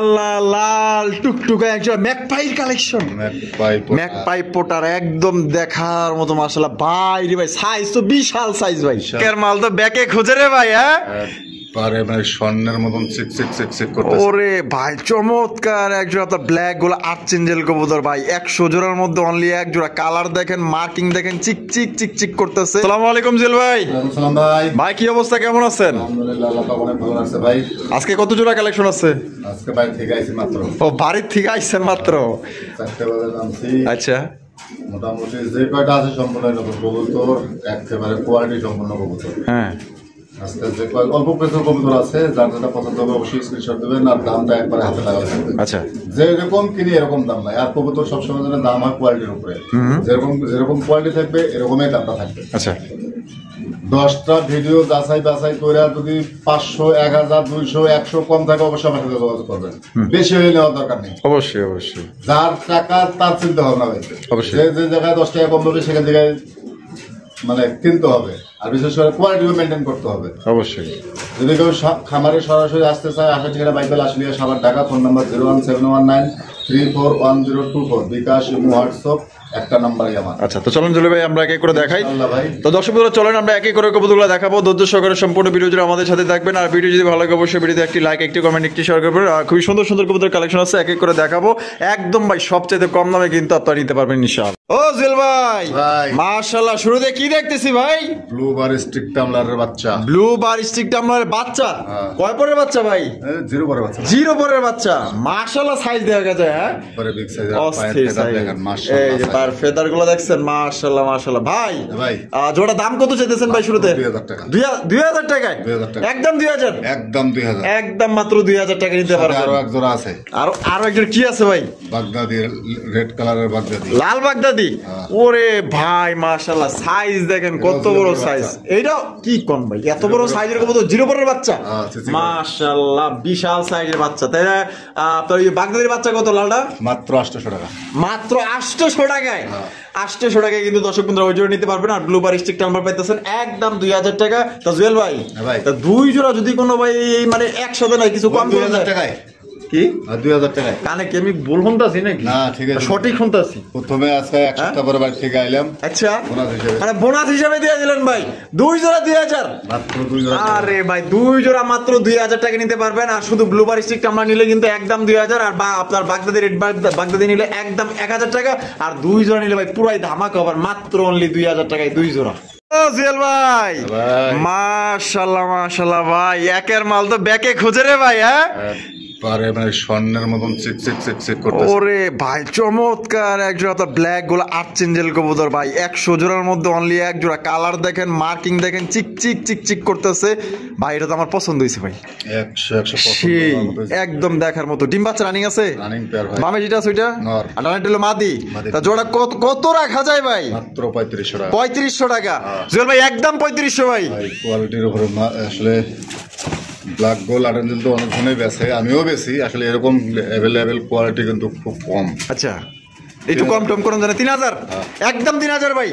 আল্লাহ লাল টুকটুকা একটা ম্যাকপাইর collection, magpie potter একদম দেখার মতো মাশাআল্লাহ। ভাই রে ভাই সাইজ তো বিশাল সাইজ ভাই, কের মাল তো ব্যাকে খোঁজে রে ভাই। হ্যাঁ পারে ভাই স্বর্ণের মতন চিক চিক চিক চিক করতেছে। ওরে ভাই চমৎকার এক জোড়া তো ব্ল্যাক গোলা আর্চেঞ্জেল কবুতর ভাই, 100 জোড়ার মধ্যে অনলি এক জোড়া। কালার দেখেন, মার্কিং দেখেন, চিক চিক চিক চিক করতেছে। আসসালামু আলাইকুম জিল ভাই। আসসালাম ভাই। ভাই কি অবস্থা, কেমন আছেন? আলহামদুলিল্লাহ, আল্লাহ পাক অনেক ভালো আছে ভাই। আজকে কত জোড়া কালেকশন আছে? আজকে বাইরে থেকে আইছি মাত্র। ও বাড়ির থেকে আইছেন মাত্র? 4টা বাজে নামছি। আচ্ছা, মোটামুটি যে কয়টা আছে সম্পূর্ণ নতুন কবুতর, একেবারে কোয়ালিটি সম্পূর্ণ কবুতর। হ্যাঁ আজকে যে অল্প কিছু কবুতর আছে, যার যেটা পছন্দ হবে অবশ্যই স্ক্রিনশট দেবেন, আর দামটা একবারে হাতে লাগাতে হবে। আচ্ছা, যেরকম কিনি এরকম দাম নাই। আর কবুতর সবসময় যেন দাম হয় কোয়ালিটির উপরে, যেরকম যেরকম কোয়ালিটি থাকবে এরকমই দামটা থাকবে। আচ্ছা 10টা ভিডিও যাচাই বাছাই করে যদি 500, 1000, 200, 100 কম থাকে অবশ্যই আমার সাথে যোগাযোগ করবেন। বেশি হয়ে নেওয়ার দরকার নেই। অবশ্যই অবশ্যই, যার টাকা তার চিন্তা ভাবনা হয়েছে। অবশ্যই। যে জায়গায় 10 টাকা কম হবে সেখান থেকে মানে কিনতে হবে, আর বিশেষ করে কোয়ালিটিও মেনটেন করতে হবে। অবশ্যই। যদি কেউ খামারে সরাসরি আসতে চায়, আসার ঠিকানা Bible Asalia Savar Dhaka, phone number 01719341024, বিকাশ হোয়াটসঅ্যাপ একটা নাম্বারই আমার। আচ্ছা তো চলুন জলি ভাই আমরা এক এক করে দেখাই। ভাই তো দর্শক বন্ধুরা চলেন আমরা এক এক করে কবুতরগুলো দেখাবো। ধৈর্য সহকারে সম্পূর্ণ ভিডিও জুড়ে আমাদের সাথে থাকবেন। আর ভিডিও যদি ভালো লাগে অবশ্যই ভিডিওতে একটি লাইক, একটি কমেন্ট, একটি শেয়ার করবেন। আর খুবই সুন্দর সুন্দর কবুতর কালেকশন আছে, এক এক করে দেখাবো একদম ভাই সবচেয়ে কম দামে কিন্তু আপনারা নিতে পারবেন ইনশাআল্লাহ। ও জিল ভাই, মাশাআল্লাহ শুরুতে কি দেখতেছি ভাই? ব্লু বার স্টিক টামলারের বাচ্চা। ব্লু বার স্টিক টামলারের বাচ্চা? কয় পরের বাচ্চা ভাই? 0 পরের বাচ্চা। 0 পরের বাচ্চা। মাশাআল্লাহ সাইজ দেখা যায়। হ্যাঁ পরে বিগ সাইজের পায়ের ফেদার দেখেন মাশাআল্লাহ। এই যে পায়ের ফেদারগুলো দেখছেন মাশাআল্লাহ মাশাআল্লাহ। ভাই ভাই জোড়া দাম কত চাইতেছেন ভাই শুরুতে? 2000 টাকা। 2000 টাকায়? 2000 টাকা। একদম 2000? একদম 2000। একদম মাত্র 2000 টাকা নিতে পারবেন। আরো এক জোড়া আছে। আরো এক জোড়া কি আছে ভাই? বাগদাদি, রেড কালারের বাগদাদি। লাল বাগদাদি? ওরে ভাই মাশাআল্লাহ সাইজ দেখেন কত বড় সাইজ। এইটা কি কোন ভাই এত বড় সাইজের কবুতর? 0 পরের বাচ্চা? মাশাআল্লাহ বিশাল সাইজের বাচ্চা। তাই আপনার এই বাগদাদির বাচ্চা কত লালটা? মাত্র 800 টাকা। মাত্র 800 টাকায়? 800 টাকায় কিন্তু দর্শক বন্ধুরা ওই জোড়া নিতে পারবেন। আর ব্লু বার স্টিক টাম্বার পাইতেছেন একদম 2000 টাকা। তো জুয়েল ভাই তা দুই জোড়া যদি কোনো ভাই মানে একসাথে নাই কিছু কম করে 2000 টাকায় কি? 2000 টাকায়। কানে কি আমি ভুল শুনতাছি নাকি? না ঠিক আছে, সঠিক শুনতাছি। প্রথমে আজকে এক সপ্তাহ পরে বাড়ি থেকে আইলাম। আচ্ছা মানে বোনাস হিসাবে দিয়ে দিলেন ভাই দুই জোড়া 2000? মাত্র 2 জোড়া। আরে ভাই দুই জোড়া মাত্র 2000 টাকা নিতে পারবেন। আর শুধু ব্লু বার স্টিক টাম্বার নিলে কিন্তু একদম 2000, আর আপনার বাগদাদি রেড বাগদাদি নিলে একদম 1000 টাকা, আর দুই জোড়া নিলে ভাই পুরাই ধামাকা হবে মাত্র অনলি 2000 টাকায় দুই জোড়া। ও জিয়াল ভাই মাশাআল্লাহ মাশাআল্লাহ ভাই একের মাল তো ব্যাকে খোঁজে রে ভাই। হ্যাঁ পারে মানে স্বর্ণের মতন চিক চিক চিক চিক করতেছে। ওরে ভাই চমৎকার এক জোড়া তো ব্ল্যাক গোলা আর্চেঞ্জেল কবুতর ভাই, 100 জোড়ার মধ্যে অনলি এক জোড়া। কালার দেখেন, মার্কিং দেখেন, চিক চিক চিক চিক করতেছে ভাই। এটা তো আমার পছন্দ হয়েছে ভাই, 100 একদম দেখার মতো। ডিম বাচ্চা রানিং আছে? রানিং পেয়ার ভাই। মামে যেটা আছে ওইটা নর, আর ডানাটা হলো মাদি। তা জোড়া কত রাখা যায় ভাই? মাত্র 3500 টাকা। 3500 টাকা জুয়েল ভাই? একদম 3500 ভাই। কোয়ালিটির উপরে আসলে ব্ল্যাক গোল্ড আর্জেন্টিন তো অনেক ধরনের বেছে, আমিও বেশি। আসলে এরকম অ্যাভেলেবেল কোয়ালিটি কিন্তু খুব কম। আচ্ছা একটু কম টম করুন জানে 3000? একদম 3000 ভাই।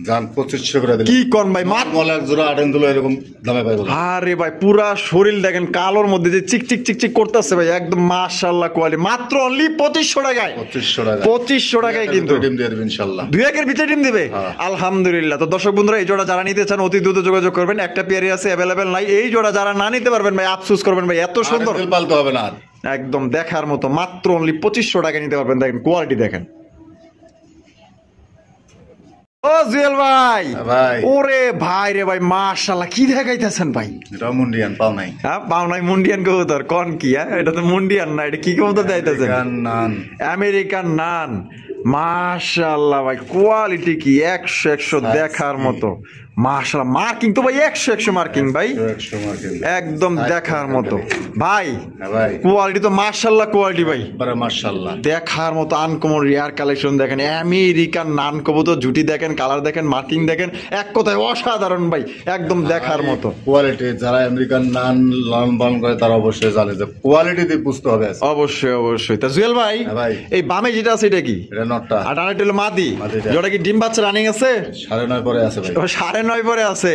জান 2500 করে দিলে কি কোন ভাই? মাত্র এক জোড়া আর্জেন্টিন এরকম দামে পাইবো। আরে ভাই পুরা শরীর দেখেন কালোর মধ্যে যে চিক চিক চিক চিক করতেছে ভাই, একদম মাশাআল্লাহ কোয়ালিটি। মাত্র অনলি 2500 টাকায়। 2500 টাকা। 2500 টাকায় কিন্তু ডিম দিয়ে দেবে ইনশাআল্লাহ। 2 একের ভিতরে ডিম দিবে আলহামদুলিল্লাহ। তো দর্শক বন্ধুরা এই জোড়া যারা নিতে চান অতি দ্রুত যোগাযোগ করবেন। একটা পেয়ারে আছে, অ্যাভেলেবেল নাই। এই জোড়া যারা না নিতে পারবেন ভাই আফসোস করবেন ভাই, এত সুন্দর পালতে হবে না, একদম দেখার মতো। মাত্র অনলি 2500 টাকা নিতে পারবেন। দেখেন কোয়ালিটি দেখেন। ও জুয়েল ভাই ওরে ভাই রে ভাই মাশাআল্লাহ কি দেখাইতেছেন ভাই? এটা মুন্ডিয়ান পাও নাই। হ্যাঁ পাও নাই মুন্ডিয়ান কবুতর কোন কি? এটা তো মুন্ডিয়ান না, এটা কি কবুতর দেখাইতেছেন? আমেরিকান নান। মাশাআল্লাহ ভাই কোয়ালিটি কি 100 দেখার মতো মাশাআল্লাহ। মার্কিং তো ভাই 100 মার্কিং ভাই, একদম দেখার মতো ভাই। কোয়ালিটি তো মাশাআল্লাহ কোয়ালিটি ভাই মাশাআল্লাহ দেখার মতো। আনকমন রিয়ার কালেকশন দেখেন, আমেরিকান নান কবুতর জুটি দেখেন, কালার দেখেন, মার্কিং দেখেন, এক কথায় অসাধারণ ভাই, একদম দেখার মতো কোয়ালিটি। যারা আমেরিকান নান লালন পালন করে তারা অবশ্যই জানে যে কোয়ালিটি দিয়ে বুঝতে হবে। অবশ্যই অবশ্যই। তা জুয়েল ভাই এই বামে যেটা আছে এটা কি? এটা নটটা। আর ডানাটা হলো মাদি। মাদিটা। যেটা কি ডিম বাচ্চা রানিং আছে? 9.5 পরে আছে ভাই। 9.5 পরে আছে,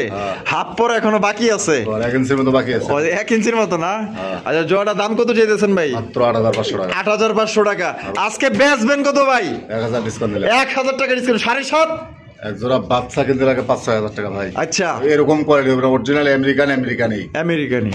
হাফ পরে এখনো বাকি আছে। 1 ইঞ্চির মতো বাকি আছে। 1 ইঞ্চির মতো না? আচ্ছা, জোড়াটার দাম কত চাইতেছেন ভাই? মাত্র 8,500 টাকা। 8,500 টাকা। আজকে বেচবেন কত ভাই? 1000 ডিসকাউন্ট দিলে। 1000 টাকা ডিসকাউন্ট, 7.5। এক জোড়া বাচ্চা কিনতে লাগে 5-6 হাজার টাকা ভাই। আচ্ছা, এরকম কোয়ালিটি হবে না, অরিজিনাল আমেরিকানই। আমেরিকানি।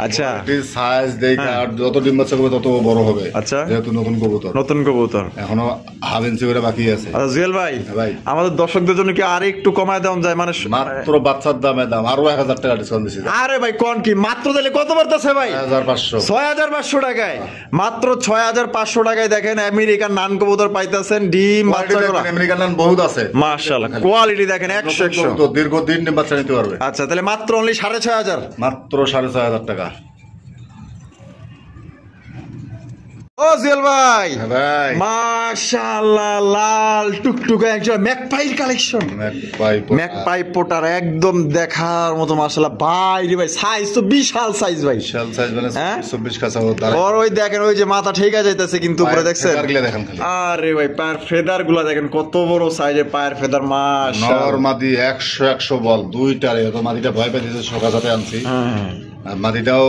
আচ্ছা, সাইজ দেখে আর যত ডিম বাচ্চা করবে তত বড় হবে। আচ্ছা, যেহেতু নতুন কবুতর, নতুন কবুতর এখনো হাফ ইঞ্চি করে বাকি আছে। আচ্ছা জুয়েল ভাই, ভাই আমাদের দর্শকদের জন্য কি আর একটু কমায় দেওয়া যায়? মানে মাত্র বাচ্চার দাম আরো 1000 টাকা ডিসকাউন্ট দিছি। আরে ভাই কোন কি মাত্র দিলে কত পড়তেছে ভাই? 6500। 6500 টাকায়, মাত্র 6500 টাকায় দেখেন আমেরিকান নান কবুতর পাইতেছেন, ডিম বাচ্চা করা। আমেরিকান নান বহুত আছে মাশাআল্লাহ, কোয়ালিটি দেখেন 100 তো দীর্ঘদিন ডিম বাচ্চা নিতে পারবে। আচ্ছা, তাহলে মাত্র অনলি 6500। মাত্র 6500 টাকা। ও জুয়েল ভাই, ভাই মাশাআল্লাহ, লাল টুকটুকে একজন ম্যাকপাই কালেকশন। ম্যাকপাই পোটার একদম দেখার মতো মাশাআল্লাহ। ভাই রে ভাই, সাইজ তো বিশাল সাইজ ভাই, বিশাল সাইজ মানে 24 কাছা হতো। আর ওই দেখেন ওই যে মাথা ঠেকা যাইতেছে কিন্তু উপরে দেখছেন। দেখেন খালি। আরে ভাই পায়ের ফেদার গুলা দেখেন কত বড় সাইজের পায়ের ফেদার। মাশাআল্লাহ, নর মাদি 100 বল দুইটারে। তো মাদিটা ভয় পাই দিয়েছে, সকাল সাথে আনছি। আর মাদিটাও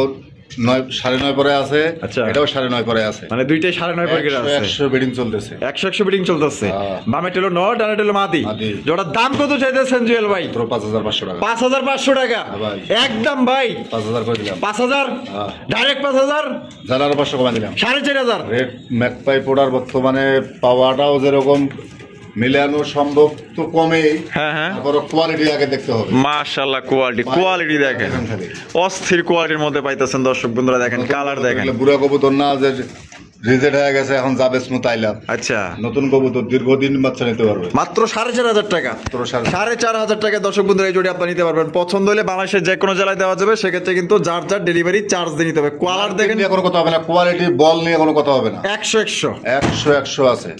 9.5 পরে আছে। আচ্ছা, এটাও 9.5 পরে আছে, মানে দুইটাই 9.5 পরে আছে। 100 বেডিং চলতেছে। 100 বিডিং চলতেছে। বামে টেলো নর, ডানে টেলো মাদি। যেটার দাম কত চাইতেছেন জুয়েল ভাই? 5500 টাকা। 5500 টাকা একদম ভাই। 5000 করে দিলাম। 5000 ডাইরেক্ট 5000। যারা আরো 500 কমা দিলাম। 4500 রেড ম্যাকপাই পোডার বর্তমানে পাওয়াটাও যেরকম মিলানো সম্ভব তো কমেই। হ্যাঁ হ্যাঁ, তারপর কোয়ালিটি আগে দেখতে হবে। মাশাআল্লাহ, কোয়ালিটি দেখেন, অস্থির কোয়ালিটির মধ্যে পাইতেছেন দর্শক বন্ধুরা। দেখেন কালার দেখেন, বুড়া কবুতর না যে রিজেক্ট হয়ে গেছে, এখন যাবে স্মুথ আইলাম। আচ্ছা, নতুন কবুতর দীর্ঘদিন বাচ্চা নিতে পারবে মাত্র 4500 টাকা। 4500 টাকা দর্শক বন্ধুরা এই জোড়ি আপনি নিতে পারবেন। পছন্দ হলে বাংলাদেশের যে কোনো জেলায় দেওয়া যাবে, সেক্ষেত্রে কিন্তু যার যার ডেলিভারি চার্জ দিয়ে নিতে হবে। কোয়ালার দেখেন, কোনো কথা হবে না, কোয়ালিটি বল নিয়ে কোনো কথা হবে না। 100 আছে।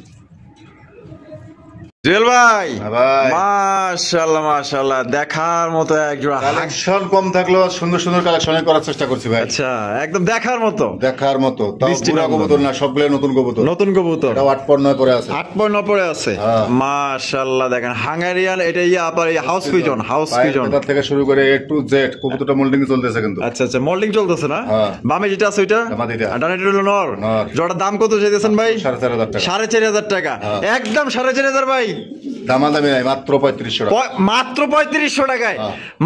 জুয়েল ভাই, ভাই মাশাআল্লাহ, দেখার মতো এক জোড়া। কালেকশন কম থাকলেও সুন্দর সুন্দর কালেকশন করার চেষ্টা করছি ভাই। আচ্ছা, একদম দেখার মতো। কবুতর না, সবগুলো নতুন কবুতর। নতুন কবুতর, 8.9 পরে আছে। 8.9 পরে আছে। মাশাআল্লাহ, দেখেন হাঙ্গেরিয়ান। এটা আপনার হাউস পিজন। তার থেকে শুরু করে A to Z কবুতরটা মোল্ডিং চলতেছে কিন্তু। আচ্ছা, মোল্ডিং চলতেছে না? বামে যেটা আছে ওইটা, ডানে হলো নর। জোড়ার দাম কত চাইতেছেন ভাই? 4500 টাকা। 4500 টাকা একদম। 4500 ভাই, দামাদামি নাই, মাত্র 3500 টাকা। মাত্র 3500 টাকায়।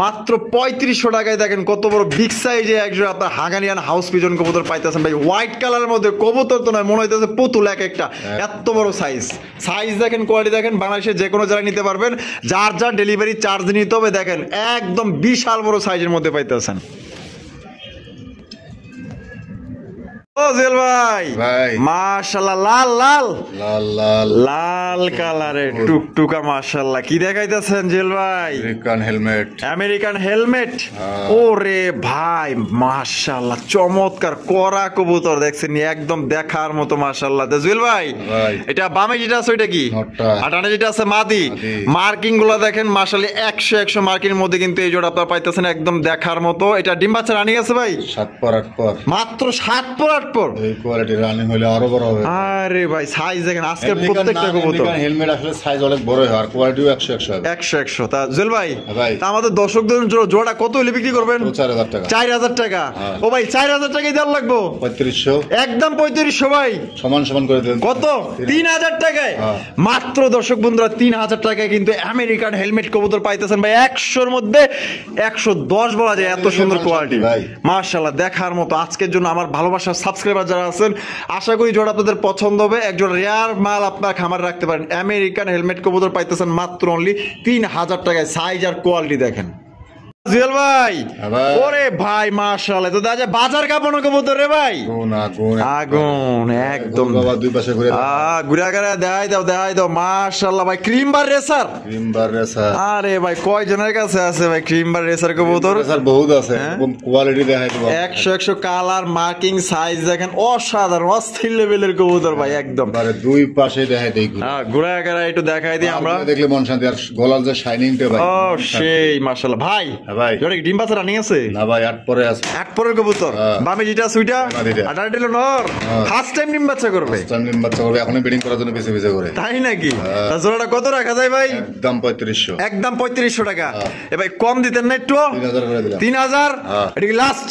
মাত্র 3500 টাকায় দেখেন কত বড় বিগ সাইজে একজন আপনার হাঙ্গেরিয়ান হাউস পিজন কবুতর পাইতেছেন ভাই। হোয়াইট কালারের মধ্যে কবুতর তো নয়, মনে হইতেছে পুতুল একটা। এত বড় সাইজ দেখেন, কোয়ালিটি দেখেন। বাংলাদেশের যে কোনো জায়গায় নিতে পারবেন, যার যার ডেলিভারি চার্জ নিতে হবে। দেখেন একদম বিশাল বড় সাইজের মধ্যে পাইতেছেন। ও জুয়েল ভাই, মাশাআল্লাহ, লাল কালারের টুকটুকা। মাশাআল্লাহ, কি দেখাইতেছেন জুয়েল ভাই? American helmet. ওরে ভাই, মাশাআল্লাহ, চমৎকার করা কবুতর দেখছেন, একদম দেখার মতো। মাশাআল্লাহ জুয়েল ভাই, এটা বামে যেটা আছে ওইটা কি? আর ডানে যেটা আছে মাদি। মার্কিং গুলো দেখেন মাশাআল্লাহ, 100 মার্কিং এর মধ্যে কিন্তু এই জোড়া আপনারা পাইতেছেন, একদম দেখার মতো। এটা ডিম বাচ্চা রানিং আছে ভাই? 7 পর 8 পর। মাত্র 7 পর 8 পর। এই কোয়ালিটি রানিং হলে আরো বড় হবে। আরে ভাই, সাইজ দেখেন আজকের প্রত্যেকটা কবুতর। হেলমেট আসলে সাইজ অনেক বড় হয়, আর কোয়ালিটিও 100 হবে। 100 তা জুয়েল ভাই, তা আমাদের দর্শকদের জোড়া কত হলে বিক্রি করবেন? 4000 টাকা। 4000 টাকা। ও ভাই, 4000 টাকাই দেওয়ার লাগবো। 3500 একদম 3500 ভাই। সমান করে দেন। কত? 3000 টাকায়। মাত্র দর্শক বন্ধুরা 3000 টাকায় কিন্তু আমেরিকান হেলমেট কবুতর পাইতেছেন ভাই। 100-র মধ্যে 110 বলা যায়, এত সুন্দর কোয়ালিটি। মাশাআল্লাহ, দেখার মতো। আজকের জন্য আমার ভালোবাসার সাবস্ক্রাইবার যারা আছেন, আশা করি জোড়া আপনাদের পছন্দ হবে। একজন রেয়ার মাল আপনার খামারে রাখতে পারেন। আমেরিকান হেলমেট কবুতর পাইতেছেন মাত্র অনলি 3000 টাকায়। সাইজ আর কোয়ালিটি দেখেন। জুয়েল ভাই, ওরে ভাই মাশাআল্লাহ, তো দেখা যায় বাজার কাঁপানো কবুতর রে ভাই। আগুন একদম। দুই পাশে ঘুরে দেখাই দাও। মাশাআল্লাহ ভাই, ক্রিম বার রেসার। আরে ভাই, কয়জনের কাছে আছে ভাই ক্রিম বার রেসার কবুতর? বহুত আছে, কোয়ালিটি দেখাই দেব। 100 কালার, মার্কিং, সাইজ দেখেন, অসাধারণ, অস্থির লেভেলের কবুতর ভাই একদম। দুই পাশে দেখাই দেই। ঘুরা একটু দেখাই দিই আমরা, দেখলে মন শান্তি। আর গলার যে শাইনিংটা ভাই, ও সেই মাশাআল্লাহ ভাই। ভাই জোড়া কি ডিম বাচ্চা রানিং আছে? না ভাই 8 পরে আছে। 8 পরের কবুতর, বামে যেটা সুইটা আর ডাইরেক্ট নর, ফার্স্ট টাইম ডিম বাচ্চা করবে। ডিম বাচ্চা করবে, এখনই ব্রিডিং করার জন্য বেঁচে বেঁচে করে। তাই নাকি? জোড়াটা কত রাখা যায় ভাই? একদম 3500। একদম 3500 টাকা। এ ভাই কম দিতেন না একটু? 3000 করে দিলাম। 3000 এটা কি লাস্ট?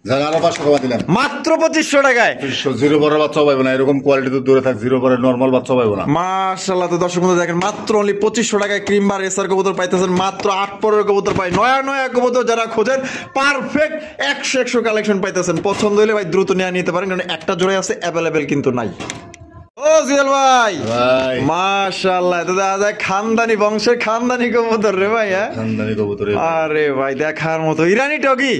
আরো 500 টাকা দিলাম মাত্র 2500 টাকায়। জিরো পরের বাচ্চা পাইবো না, এরকম কোয়ালিটি তো দূরে থাক, জিরো পরের নরমাল বাচ্চা পাইবো না। মাশাআল্লাহ। তো দর্শক বন্ধু দেখেন মাত্র অনলি 2500 টাকায় ক্রিম বার রেসার কবুতর পাইতেছেন, মাত্র 8 পরের কবুতর পাই। নয়া কবুতর যারা খোঁজেন পারফেক্ট 100 কালেকশন পাইতেছেন। পছন্দ হলে ভাই দ্রুত নিয়ে নিতে পারেন, কারণ একটা জোড়া আছে, অ্যাভেলেবেল কিন্তু নাই। ও জুয়েল ভাই মাশাআল্লাহ, তো দেখা যায় খানদানি বংশের খানদানি কবুতর রে ভাই। খানদানি কবুতর, আরে ভাই দেখার মতো। ইরানি টগি,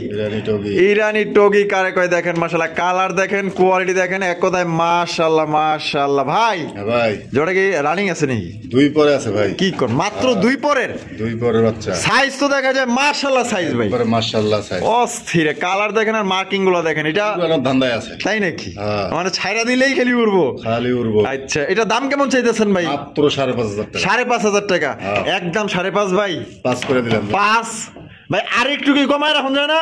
ইরানি টগি কারে কয় দেখেন মাশাআল্লাহ, কালার দেখেন, কোয়ালিটি দেখেন, এক কথায় মাশাআল্লাহ মাশাআল্লাহ। ভাই ভাই জোড়া কি রানিং আছে নাকি? 2 পরে আছে ভাই। কি কোন মাত্র 2 পরের? 2 পরের বাচ্চা, সাইজ তো দেখা যায় মাশাআল্লাহ সাইজ ভাই, পরে মাশাআল্লাহ সাইজ অস্থির। কালার দেখেন আর মার্কিং গুলো দেখেন, এটা ধান্দায় আছে। তাই নাকি? মানে ছাইরা দিলেই খালি উড়বো, খালি উড়বো। আচ্ছা, এটা দাম কেমন চাইতেছেন ভাই? মাত্র 5500 টাকা। 5500 টাকা, একদম 5.5 ভাই। 5 করে দিলাম 5 ভাই, আর একটু কি কমায় রাখুন যায় না?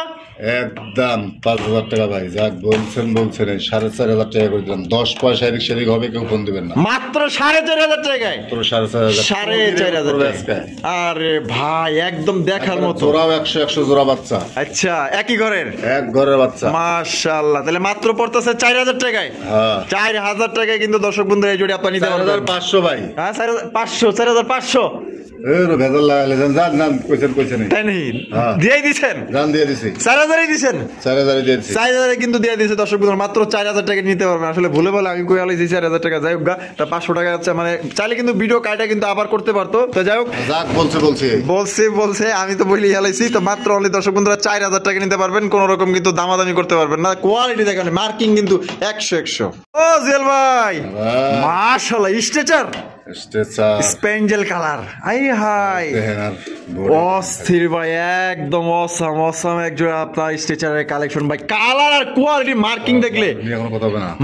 একদম 5000 টাকা ভাই, যাক বলছেন 4500 টাকা করে দিলাম। 10 পয়সা এদিক সেদিক হবে, কেউ ফোন দিবেন না। মাত্র 4500 টাকায়, মাত্র 4500। 4500 টাকা। আরে ভাই একদম দেখার মতো। জোড়াও 100 জোড়া বাচ্চা। আচ্ছা, একই ঘরের, এক ঘরের বাচ্চা। মাশাআল্লাহ। তাহলে মাত্র পড়তেছে 4000 টাকায়। 4000 টাকায় কিন্তু দর্শক বন্ধু এই জোড়ি আপনি নিতে পারবেন। 4500 ভাই। হ্যাঁ 4500, 4500 ভেজাল লাগালে যান নাম কইছেন তাই নেই? দিয়ে দিছেন? জান দিয়ে দিছি। 4000 দিছেন? 4000 দিয়ে দিছি। 4000 কিন্তু দিয়ে দিয়েছে দর্শক বন্ধু, মাত্র 4000 টাকা নিতে পারবেন। আসলে ভুলে বলে আমি কই আলাইছি 4000 টাকা, যাই হোক গা, তা 500 টাকা আছে। মানে চাইলে কিন্তু ভিডিও কাটা কিন্তু আবার করতে পারতো। তো যাই হোক, যাক বলছে আমি তো বলি আলাইছি। তো মাত্র অনলি দর্শক বন্ধুরা 4000 টাকা নিতে পারবেন, কোন রকম কিন্তু দামাদামি করতে পারবেন না। কোয়ালিটি দেখেন, মার্কিং কিন্তু 100। ও জেল ভাই মাশাআল্লাহ, স্ট্রেচার স্পেঞ্জেল কালার, আই হাই অস্থির ভাই, একদম অসাম অসাম এক জোড়া আপনার স্ট্রেচারের কালেকশন ভাই। কালার আর কোয়ালিটি মার্কিং দেখলে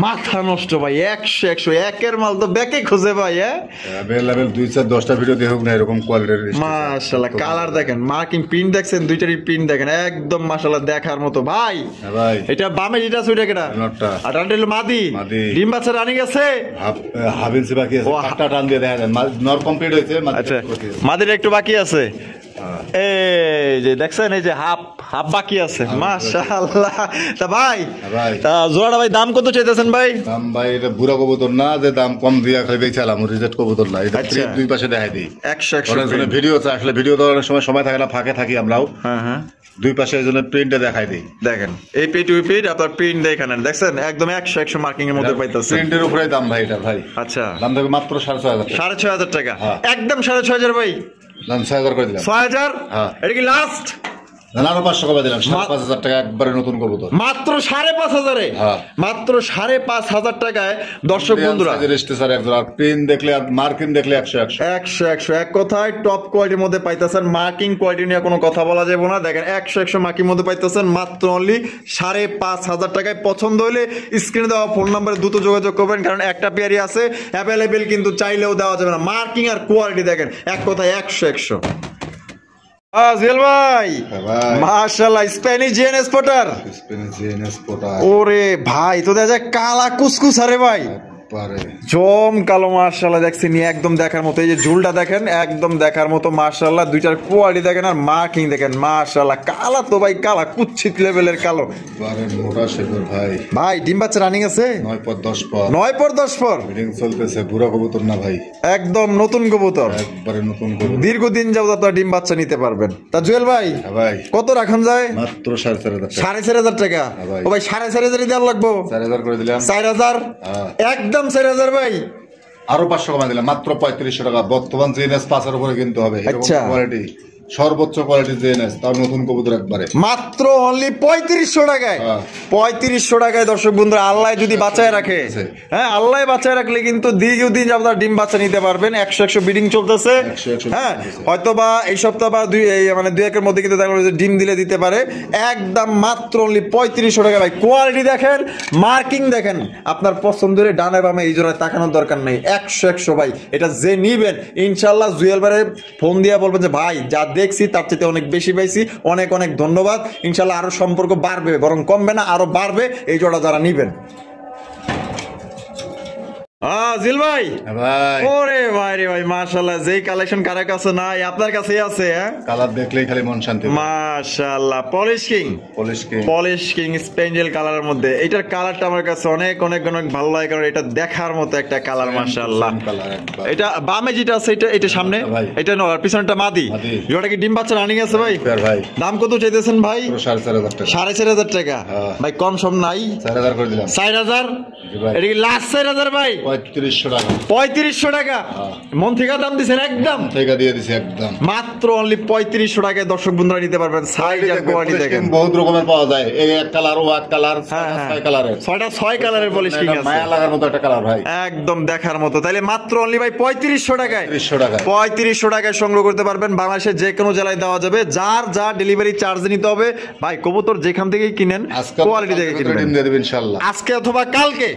মাথা নষ্ট ভাই। 100 একের মাল তো ব্যাকে খুঁজে ভাই। লেভেল 2-4-10টা ভিডিও দেখুক না এরকম কোয়ালিটির। মাশাআল্লাহ, কালার দেখেন, মার্কিং প্রিন্ট দেখছেন, দুইটারই প্রিন্ট দেখেন, একদম মাশাআল্লাহ দেখার মতো ভাই। এটা বামে যেটা সুইটা কেটা আর ডান্ডেল মাদি ডিম বাচ্চা রানিং আছে, হাবিলসে বাকি আছে, কাটা টান দিয়ে দেখা যায় নর কমপ্লিট হয়েছে। আচ্ছা, মাদির একটু বাকি আছে। এই যে দেখছেন, এই যে হাফ বাকি আছে। মাশাআল্লাহ। তা ভাই জোড়াটা ভাই দাম কত চাইতেছেন ভাই? দাম ভাই এটা বুড়া কবুতর না যে দাম কম দিয়া খাই বেচালাম, রিজেক্ট কবুতর না। এটা দুই পাশে দেখাই দিই। 100 ভিডিও আসলে ভিডিও দেওয়ার সময় থাকে না, ফাঁকে থাকি আমরাও। হ্যাঁ, দুই পাশে এই জন্য প্রিন্টে দেখাই দিই। দেখেন এই পিট উই পিট আপনার প্রিন্ট দেখেন, দেখছেন একদম 100 মার্কিং এর মধ্যে পাইতেছে। প্রিন্টের উপরে দাম ভাই এটা ভাই। আচ্ছা, দাম থাকবে মাত্র 6500 টাকা। একদম 6500 ভাই। দাম 6000 করে দিলাম। 6000? হ্যাঁ, এটা কি লাস্ট? আরো 500 করে দিলাম। 5500 টাকা একবারে নতুন কবুতর, মাত্র 5500 মাত্র 5500 টাকায় দর্শক বন্ধুরা রেজিস্ট্রেশন এক জোড়া প্রিন্ট দেখলে আর মার্কিং দেখলে 100 এক কথায় টপ কোয়ালিটির মধ্যে পাইতেছেন। মার্কিং কোয়ালিটি নিয়ে কোনো কথা বলা যাবে না। দেখেন 100 মার্কিং মধ্যে পাইতেছেন মাত্র অনলি 5500 টাকায়। পছন্দ হলে স্ক্রিনে দেওয়া ফোন নম্বরে দ্রুত যোগাযোগ করবেন, কারণ একটা পেয়ারই আছে, অ্যাভেলেবেল কিন্তু চাইলেও দেওয়া যাবে না। মার্কিং আর কোয়ালিটি দেখেন, এক কথায় 100। জুয়েল ভাই মাশাআল্লাহ, স্প্যানিশ জিএনএস পটার। ওরে ভাই, তো দেখা যায় কালা কুসকুস। আরে ভাই জম কালো, মাশাআল্লাহ দেখছেন, একদম দেখার মতো। এই যে ঝুলটা দেখেন, একদম দেখার মতো মাশাআল্লাহ। দুইটার কোয়ালিটি দেখেন আর মার্কিং দেখেন মাশাআল্লাহ। কালা তো ভাই কালা, কুচ্ছিত লেভেলের কালো ভাই। ভাই ডিম বাচ্চা রানিং আছে 9 পর 10 পর। 9 পর 10 পর মিটিং চলতেছে। বুড়া কবুতর না ভাই, একদম নতুন কবুতর, একবারে নতুন কবুতর। দীর্ঘদিন যাবত আপনারা ডিম বাচ্চা নিতে পারবেন। তা জুয়েল ভাই কত রাখুন যায়? মাত্র 4500 টাকা। ও ভাই 4500 দেওয়ার লাগবো। 4000 করে দিলাম। 4000 একদম 4000 ভাই। আরো 500 কমা দিলাম, মাত্র 3500 টাকা। বর্তমান জিএনএস 5 এর উপরে কিনতে হবে। আচ্ছা, কোয়ালিটি সর্বোচ্চ কোয়ালিটি জিএনএস, তার নতুন কবুতর একবারে মাত্র অনলি 3500 টাকায়। 3500 টাকায় দর্শক বন্ধুরা, আল্লাহ যদি বাঁচায় রাখে, হ্যাঁ আল্লাহ বাঁচায় রাখলে কিন্তু দীর্ঘদিন আপনারা ডিম বাচ্চা নিতে পারবেন। 100 বিডিং চলতেছে। হ্যাঁ, হয়তো বা এই সপ্তাহ বা দুই একের মধ্যে কিন্তু দেখা যাচ্ছে ডিম দিতে পারে। একদম মাত্র অনলি 3500 টাকা ভাই। কোয়ালিটি দেখেন, মার্কিং দেখেন, আপনার পছন্দের ডানে বামে এই জোড়ায় তাকানোর দরকার নেই। 100 ভাই। এটা যে নিবেন ইনশাআল্লাহ জুয়েল ভাইয়ের ফোন দিয়ে বলবেন যে ভাই যা দেখছি তার চাইতে অনেক বেশি পাইছি। অনেক অনেক ধন্যবাদ। ইনশাল্লাহ আরো সম্পর্ক বাড়বে, বরং কমবে না, আরো বাড়বে এই জোড়া যারা নিবেন। জিল ভাই, ওরে ভাই রে ভাই, মাশাআল্লাহ, যেই কালেকশন কার কাছে নাই আপনার কাছেই আছে। হ্যাঁ, কালার দেখলেই খালি মন শান্তি। মাশাআল্লাহ, পলিশ কিং স্পেঞ্জেল কালারের মধ্যে এটার কালারটা আমার কাছে অনেক অনেক অনেক ভালো লাগে, কারণ এটা দেখার মতো একটা কালার। মাশাআল্লাহ, এটা বামে যেটা আছে এটা সামনে, এটা নর, আর পিছনটা মাদি। জোড়া কি ডিম বাচ্চা রানিং আছে ভাই? দাম কত চাইতেছেন ভাই? 4,500 টাকা। ভাই কম সম নাই? 4,000 করে দিলাম। 4,000? এটা কি লাস্ট 4,000 ভাই? 3500 টাকা মন থেকে দাম দিচ্ছেন? একদম থেকে দিয়ে দিছি একদম, মাত্র অনলি 3500 টাকায় দর্শক বন্ধুরা নিতে পারবেন। সাইজ আর কোয়ালিটি দেখেন, বহুত রকমের পাওয়া যায়। এই এক কালার, ও এক কালার, 6 কালারের, 6 কালারের পলিশ কিং আছে, মায়া লাগার মতো একটা কালার ভাই, একদম দেখার মতো। তাইলে মাত্র অনলি ভাই 3500 টাকায় 3500 টাকায় সংগ্রহ করতে পারবেন। বাংলাদেশের যে কোনো জেলায় দেওয়া যাবে। যার যা ডেলিভারি চার্জ নিতে হবে ভাই, কবুতর যেখান থেকেই কিনেন কোয়ালিটি দেখে কিনবেন ইনশাআল্লাহ, আজকে অথবা কালকে,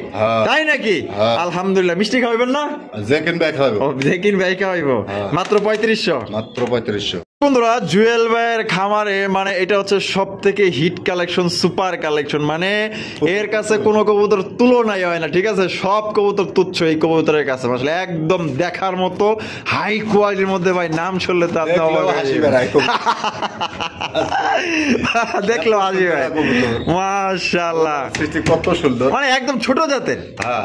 তাই নাকি? আলহামদুলিল্লাহ। মিষ্টি খাওয়াবেন না? যে কিনবে খাওয়াবো, মাত্র 3500। বন্ধুরা, জুয়েল ভাইয়ের খামারে মানে এটা হচ্ছে সব থেকে হিট কালেকশন, সুপার কালেকশন, মানে এর কাছে কোনো কবুতর তুলনাই হয় না। ঠিক আছে, সব কবুতর তুচ্ছ এই কবুতরের কাছে, আসলে একদম দেখার মতো হাই কোয়ালিটির মধ্যে ভাই। নাম শুনলে তো আপনি দেখলো হাসি ভাই, মাশাআল্লাহ, কত সুন্দর, মানে একদম ছোট জাতের,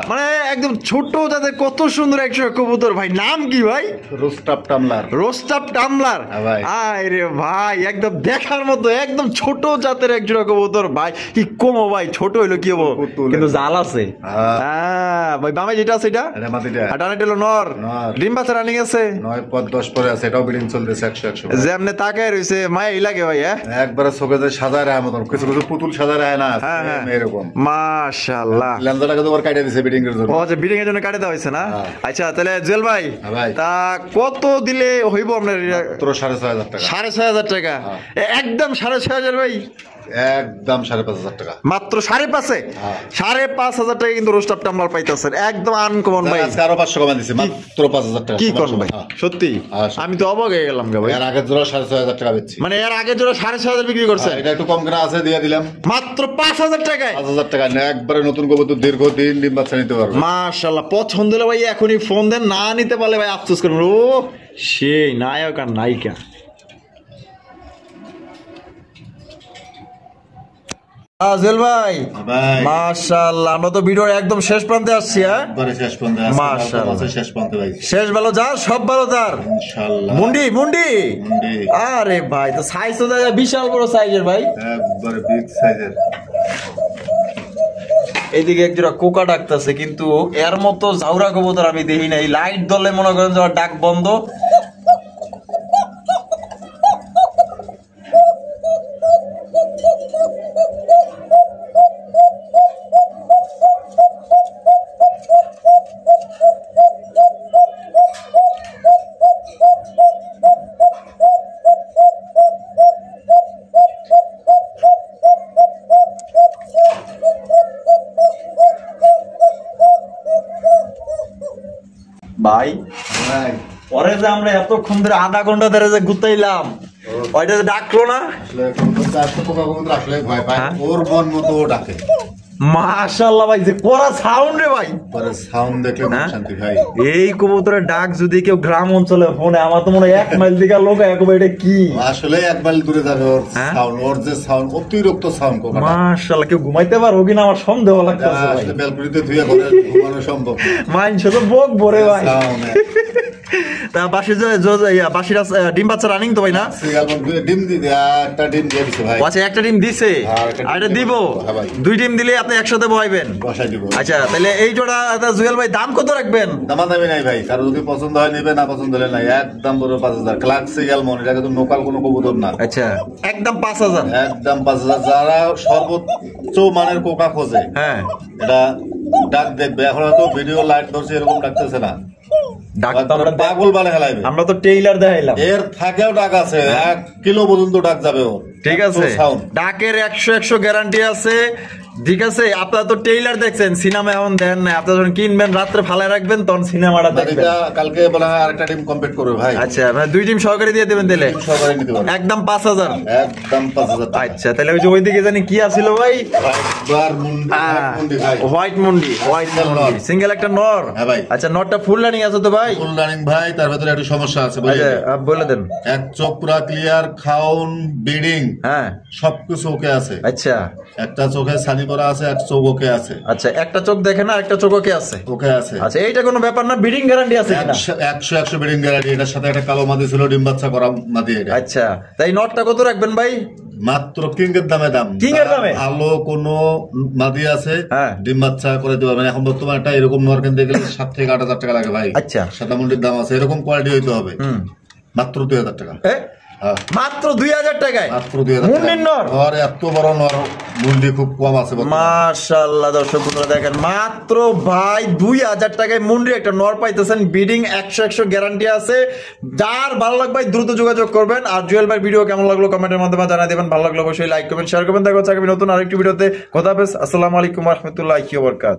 মানে একদম ছোট জাতের কত সুন্দর একশো কবুতর ভাই। নাম কি ভাই? রোস্টাপ টামলার। আরে ভাই, একদম দেখার মতো, একদম ছোট জাতের একজোড়া কবুতর ভাই। কি কমো ভাই, ছোট হইলো কি হবো, কিন্তু জাল আছে। ভাই বামে যেটা আছে এটা ডানেটা হলো নর, ডিম বাচ্চা রানিং আছে, 9-10 পরে আছে, এটাও বিলিং চলতেছে 100 যে এমনি তাকায় রইছে, মায়া এই লাগে ভাই। একবারে চোখে যে সাজায় রায় মতন, কিছু কিছু পুতুল সাজায় রায় না এরকম। মাশাআল্লাহ, লেন্সটাকে তো কাটে দিয়েছে বিডিং এর জন্য। ও আচ্ছা, বিডিং এর জন্য কাটে দেওয়া হয়েছে না? আচ্ছা, তাহলে জুয়েল ভাই তা কত দিলে হইব আপনার? 6,500 টাকা। 6,500 টাকা একদম? 6,500 ভাই, একদম 5,500 টাকা, মাত্র 5,500। 5,500 টাকা কিন্তু রোস্টাপ টামলার পাইতেছেন, একদম আনকমন ভাই। আজকে আরো 500 কমা দিছি, মাত্র 5,000 টাকা। কি কোন ভাই, সত্যি আমি তো অবাক হয়ে গেলাম ভাই। এর আগের জোড়া 6,500 টাকা বেচছি, মানে এর আগের জোড়া 6,500 বিক্রি করছে, এটা একটু কম করে আছে, দিয়ে দিলাম মাত্র 5,000 টাকায়। 5,000 টাকা না, একবারে নতুন কবুতর, দীর্ঘদিন ডিম বাচ্চা নিতে পারবে। মাশাআল্লাহ, পছন্দ হলে ভাই এখনই ফোন দেন, না নিতে পারলে ভাই আফসোস করবেন। ও সেই নায়ক আর নায়িকা। জুয়েল ভাই, মাশাআল্লাহ, আমরা তো ভিডিওর একদম শেষ প্রান্তে আসছি। মাশাআল্লাহ, শেষ ভালো যার, সব ভালো তার, মুন্ডি। আরে ভাই, তো সাইজ তো বিশাল বড় সাইজের ভাই, একবারে বিগ সাইজের। এইদিকে একজোড়া কোকা ডাকতেছে, কিন্তু এর মতো জাউরা কবুতর আমি দেখি নাই। লাইট দলে মনে করেন ডাক বন্ধ। ভাই পরে যে আমরা এতক্ষণ ধরে আধা ঘন্টা ধরে যে গুতাইলাম, ওইটা যে ডাকলো না, আসলে ভয় পায়, ওর মন মতো ডাকে। মাশাআল্লাহ ভাই, যে করা সাউন্ড রে ভাই, সাউন্ড দেখলে শান্তি ভাই। এই কবুতরের ডাক যদি কেউ গ্রাম অঞ্চলে ফোনে, আমার তো মনে হয় 1 মাইল দিকে লোক একবার, এটা কি আসলে 1 মাইল দূরে যাবে ওর সাউন্ড, ওর যে সাউন্ড, অতিরিক্ত সাউন্ড। মাশাআল্লাহ, কেউ ঘুমাইতে পারবো কিনা আমার সন্দেহ লাগতেছে ভাই। ব্যালকনিতে ধুয়ে ঘুমানো সম্ভব, মাইন্ড তো বক ভরে ভাই। তা বাসির ডিম বাচ্চা রানিং তো ভাই না? ডিম দিতে একটা ডিম দিয়ে দিছে ভাই। আচ্ছা, একটা ডিম দিছে, আর এটা দিব, 2 ডিম দিলে আপনি একসাথে বসাইবেন। আচ্ছা, তাহলে এই জোড়া জুয়েল ভাই দাম কত রাখবেন? দামাদামি নাই ভাই, কারো যদি পছন্দ হয় নিবে, না পছন্দ হলে নাই, একদম পুরো 5,000। ক্লাসিক্যাল মন, এটা কিন্তু লোকাল কোনো কবুতর না। আচ্ছা, একদম 5,000, একদম 5,000। যারা সর্বোচ্চ মানের কোকা খোঁজে, হ্যাঁ, এটা ডাক দেখবে। এখন হয়তো ভিডিও লাইট ধরছে, এরকম ডাকতেছে না, পাগল বানে হেলাইবে। আমরা তো টেইলার দেখাইলাম, এর থাকেও ডাক আছে, 1 কিলো পর্যন্ত ডাক যাবে ওর। ঠিক আছে, ডাকের 100 গ্যারান্টি আছে। ঠিক আছে, আপনারা তো টেইলার দেখছেন, সিনেমা এখন দেন না, আপনারা যখন কিনবেন রাত্রে ফালায় রাখবেন তখন সিনেমাটা দেখবেন। এটা কালকে বলা হয় আরেকটা টিম কমপ্লিট করবে ভাই। আচ্ছা মানে 2 টিম সহকারে দিয়ে দেবেন দিলে টিম সহকারে নিতে পারবে একদম 5000। একদম 5000 টাকা। আচ্ছা তাহলে ওই যে ওইদিকে জানি কি আছিল ভাই, একবার মুন্ডি ভাই, হোয়াইট মুন্ডি, হোয়াইট মুন্ডি সিঙ্গেল একটা নর। হ্যাঁ ভাই। আচ্ছা নরটা ফুল রানিং আছে তো ভাই? ফুল রানিং ভাই, তার ভেতরে একটু সমস্যা আছে আচ্ছা বলে দেন। এক চোখ পুরা ক্লিয়ার, খাউন ব্রিডিং হ্যাঁ সবকিছু ওকে আছে। আচ্ছা একটা চোখে ছানি করা আছে, এক চোখ ওকে আছে। আচ্ছা একটা চোখ দেখেন আর একটা চোখ ওকে আছে। ওকে আছে। আচ্ছা এইটা কোনো ব্যাপার না, ব্রিডিং গ্যারান্টি আছে কিনা? 100 ব্রিডিং গ্যারান্টি। এটার সাথে একটা কালো মাদি ছিল, ডিম বাচ্চা করা মাদি এটা। আচ্ছা তাই নটটা কত রাখবেন ভাই? মাত্র কিংয়ের দামে দাম। কিংয়ের দামে ভালো কোন মাদি আছে হ্যাঁ ডিম বাচ্চা করে দিতে পারবেন। এখন বর্তমানে একটা এরকম নর কিনতে গেলে 7 থেকে 8,000 টাকা লাগে ভাই। আচ্ছা সাদা মুন্ডির দাম আছে, এরকম কোয়ালিটি হইতে হবে। মাত্র 2000 টাকা। মাত্র 2000 টাকায় মাত্র 2000 মুন্ডির নর? নর এত বড় নর মুন্ডি খুব কম আছে। মাশাআল্লাহ দর্শক বন্ধুরা দেখেন মাত্র ভাই 2000 টাকায় মুন্ডি একটা নর পাইতেছেন, ব্রিডিং 100 গ্যারান্টি আছে। যার ভালো লাগবে ভাই দ্রুত যোগাযোগ করবেন। আর জুয়েল ভাই ভিডিও কেমন লাগলো কমেন্টের মাধ্যমে জানিয়ে দেবেন। ভালো লাগলে অবশ্যই লাইক করবেন, শেয়ার করবেন। দেখা হচ্ছে আগামী নতুন আরেকটি ভিডিওতে। খোদা হাফেজ, আসসালামু আলাইকুম ওয়া রাহমাতুল্লাহি ওয়া বারাকাতুহু।